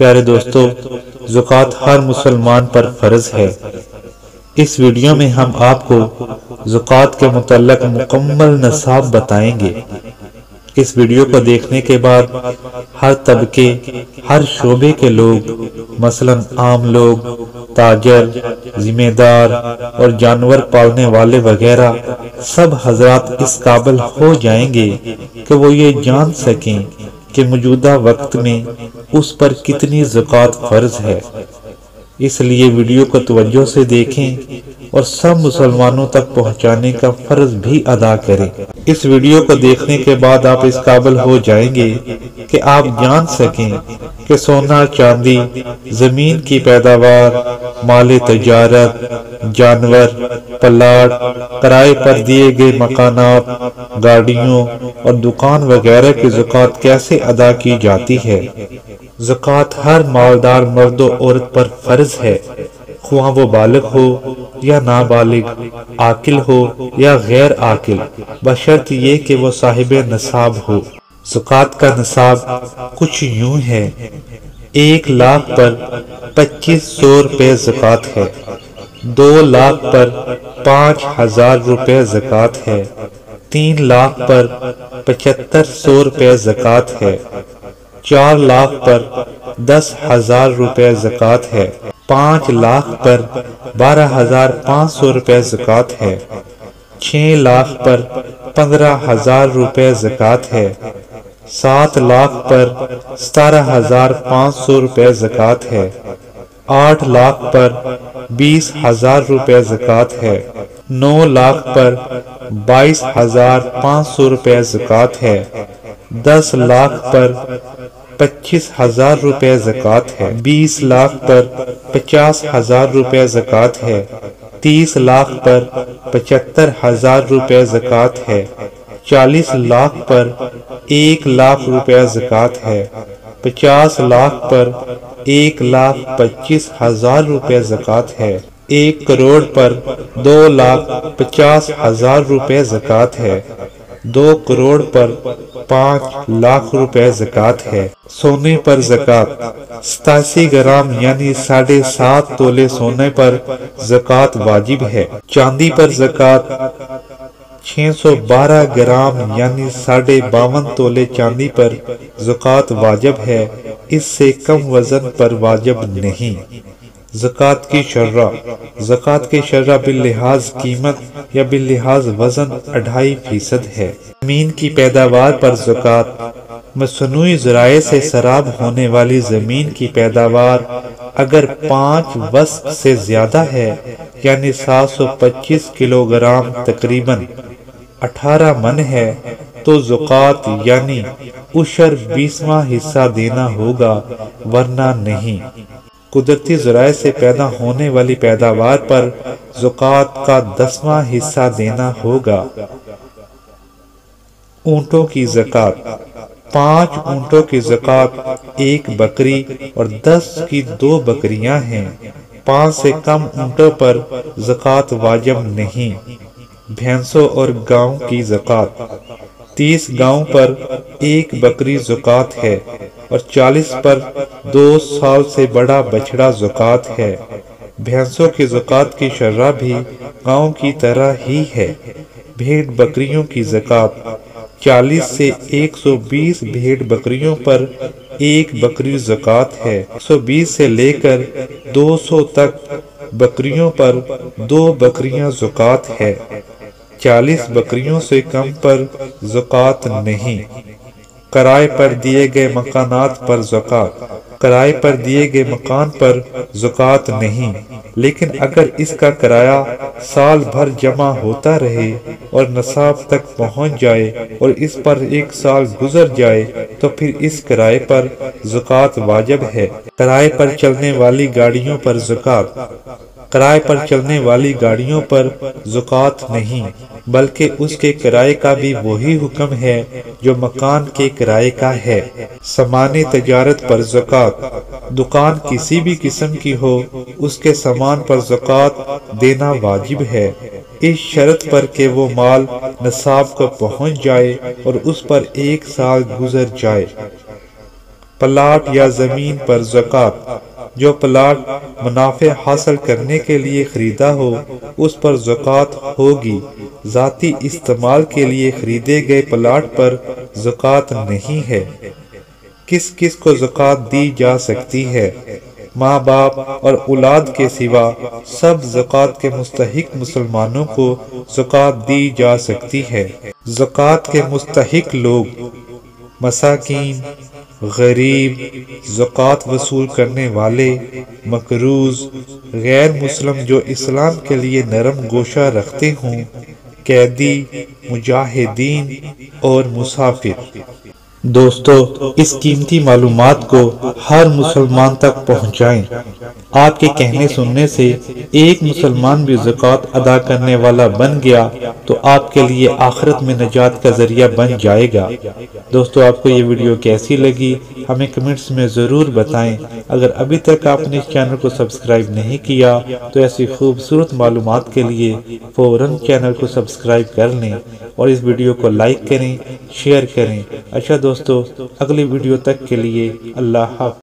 پیارے دوستو، زکوٰۃ ہر مسلمان پر فرض ہے۔ اس ویڈیو میں ہم آپ کو زکوٰۃ کے متعلق مکمل نصاب بتائیں گے۔ اس ویڈیو کو دیکھنے کے بعد ہر طبقے، ہر شعبے کے لوگ، مثلا عام لوگ، تاجر، ذمہ دار اور جانور پالنے والے وغیرہ سب حضرات اس قابل ہو جائیں گے کہ وہ یہ جان سکیں کہ موجودہ وقت میں اس پر کتنی زکوٰۃ فرض ہے۔ اس لیے ویڈیو کو توجہ سے دیکھیں اور سب مسلمانوں تک پہنچانے کا فرض بھی ادا کریں۔ اس ویڈیو کو دیکھنے کے بعد آپ اس قابل ہو جائیں گے کہ آپ جان سکیں کہ سونا، چاندی، زمین کی پیداوار، مال تجارت، جانور، پلاٹ، کرائے پر دیے گئے مکانات، گاڑیوں اور دکان وغیرہ کی زکوٰۃ کیسے ادا کی جاتی ہے۔ زکوٰۃ ہر مالدار مرد و عورت پر فرض ہے، خواہ وہ بالغ ہو یا نابالغ، عاقل ہو یا غیر عاقل، بشرط یہ کہ وہ صاحب نصاب ہو۔ زکوٰۃ کا نصاب کچھ یوں ہے: 1,00,000 پر 2,500 روپے زکوٰۃ ہے، 2,00,000 پر 5,000 روپے زکوٰۃ ہے، 3,00,000 پر 7,500 روپے زکوٰۃ ہے، 4,00,000 پر 10,000 روپے زکوٰۃ ہے، 5,00,000 پر 12,500 روپے زکوٰۃ ہے، 6,00,000 پر 15,000 روپے زکوٰۃ ہے، 7,00,000 پر 17,500 روپے زکوٰۃ ہے، 8,00,000 پر 20,000 روپے زکوٰۃ ہے، 9,00,000 پر 22,500 روپے زکوٰۃ ہے، 10,00,000 پر 25,000 روپے زکوٰۃ ہے، 20,00,000 پر 50,000 روپے زکوٰۃ ہے، 30,00,000 پر 75,000 روپے زکوٰۃ ہے، 40,00,000 پر 1,00,000 روپے زکوٰۃ ہے، 50,00,000 پر 1,25,000 روپے زکوٰۃ ہے، 1 کروڑ پر 2,50,000 روپے زکوٰۃ ہے، 2 کروڑ پر 5,00,000 روپے زکوٰۃ ہے۔ سونے پر زکوٰۃ 87 گرام یعنی 7.5 تولے سونے پر زکوٰۃ واجب ہے۔ چاندی پر زکوٰۃ 612 گرام یعنی 52.5 تولے چاندی پر زکوٰۃ واجب ہے، اس سے کم وزن پر واجب نہیں۔ زکوٰۃ کی شرح: زکوٰۃ کی شرح باللحاظ قیمت یا باللحاظ وزن 2.5% ہے۔ زمین کی پیداوار پر زکوٰۃ: مصنوعی ذرائع سے سیراب ہونے والی زمین کی پیداوار اگر 5 وسق سے زیادہ ہے یعنی 725 کلو گرام تقریباً 18 من ہے تو زکوٰۃ یعنی عشر 20واں حصہ دینا ہوگا، ورنہ نہیں۔ قدرتی ذرائع سے پیدا ہونے والی پیداوار پر زکوٰۃ کا 10واں حصہ دینا ہوگا۔ اونٹوں کی زکوٰۃ: 5 اونٹوں کی زکوٰۃ 1 بکری اور 10 کی 2 بکریاں ہیں۔ 5 سے کم اونٹوں پر زکوٰۃ واجب نہیں۔ بھینسوں اور گاؤں کی زکوٰۃ: 30 گاؤں پر 1 بکری زکوٰۃ ہے اور 40 پر 2 سال سے بڑا بچڑا زکوٰۃ ہے۔ بھینسوں کی زکوٰۃ کی شرح بھی گاؤں کی طرح ہی ہے۔ بھیڑ بکریوں کی زکوٰۃ: 40 سے 120 بھیڑ بکریوں پر 1 بکری زکوٰۃ ہے۔ 120 سے لے کر 200 تک بکریوں پر 2 بکریاں زکوٰۃ ہے۔ 40 بکریوں سے کم پر زکوٰۃ نہیں۔ کرائے پر دیے گئے مکانات پر زکوٰۃ: کرائے پر دیے گئے مکان پر زکوٰۃ نہیں، لیکن اگر اس کا کرایہ سال بھر جمع ہوتا رہے اور نصاب تک پہنچ جائے اور اس پر 1 سال گزر جائے تو پھر اس کرائے پر زکوٰۃ واجب ہے۔ کرائے پر چلنے والی گاڑیوں پر زکوٰۃ: کرائے پر چلنے والی گاڑیوں پر زکوٰۃ نہیں، بلکہ اس کے کرائے کا بھی وہی حکم ہے جو مکان کے کرائے کا ہے۔ سامان تجارت پر زکوٰۃ: دکان کسی بھی قسم کی ہو، اس کے سامان پر زکوٰۃ دینا واجب ہے، اس شرط پر کہ وہ مال نصاب کو پہنچ جائے اور اس پر 1 سال گزر جائے۔ پلاٹ یا زمین پر زکوٰۃ۔ جو پلاٹ منافع حاصل کرنے کے لیے خریدا ہو اس پر زکوٰۃ ہوگی۔ ذاتی استعمال کے لیے خریدے گئے پلاٹ پر زکوٰۃ نہیں ہے۔ کس کس کو زکوٰۃ دی جا سکتی ہے؟ ماں باپ اور اولاد کے سوا سب زکوٰۃ کے مستحق مسلمانوں کو زکوٰۃ دی جا سکتی ہے۔ زکوٰۃ کے مستحق لوگ: مساکین، غریب، زکوٰۃ وصول کرنے والے، مقروض، غیر مسلم جو اسلام کے لیے نرم گوشہ رکھتے ہوں، قیدی، مجاہدین اور مسافر۔ دوستو، اس قیمتی معلومات کو ہر مسلمان تک پہنچائیں۔ آپ کے کہنے سننے سے ایک مسلمان بھی زکوٰۃ ادا کرنے والا بن گیا تو آپ کے لیے آخرت میں نجات کا ذریعہ بن جائے گا۔ دوستو، آپ کو یہ ویڈیو کیسی لگی ہمیں کمنٹس میں ضرور بتائیں۔ اگر ابھی تک آپ نے اس چینل کو سبسکرائب نہیں کیا تو ایسی خوبصورت معلومات کے لیے فوراً چینل کو سبسکرائب کر لیں اور اس ویڈیو کو لائک کریں، شیئر کریں۔ اچھا دوستو، اگلی ویڈیو تک کے لیے اللہ حافظ۔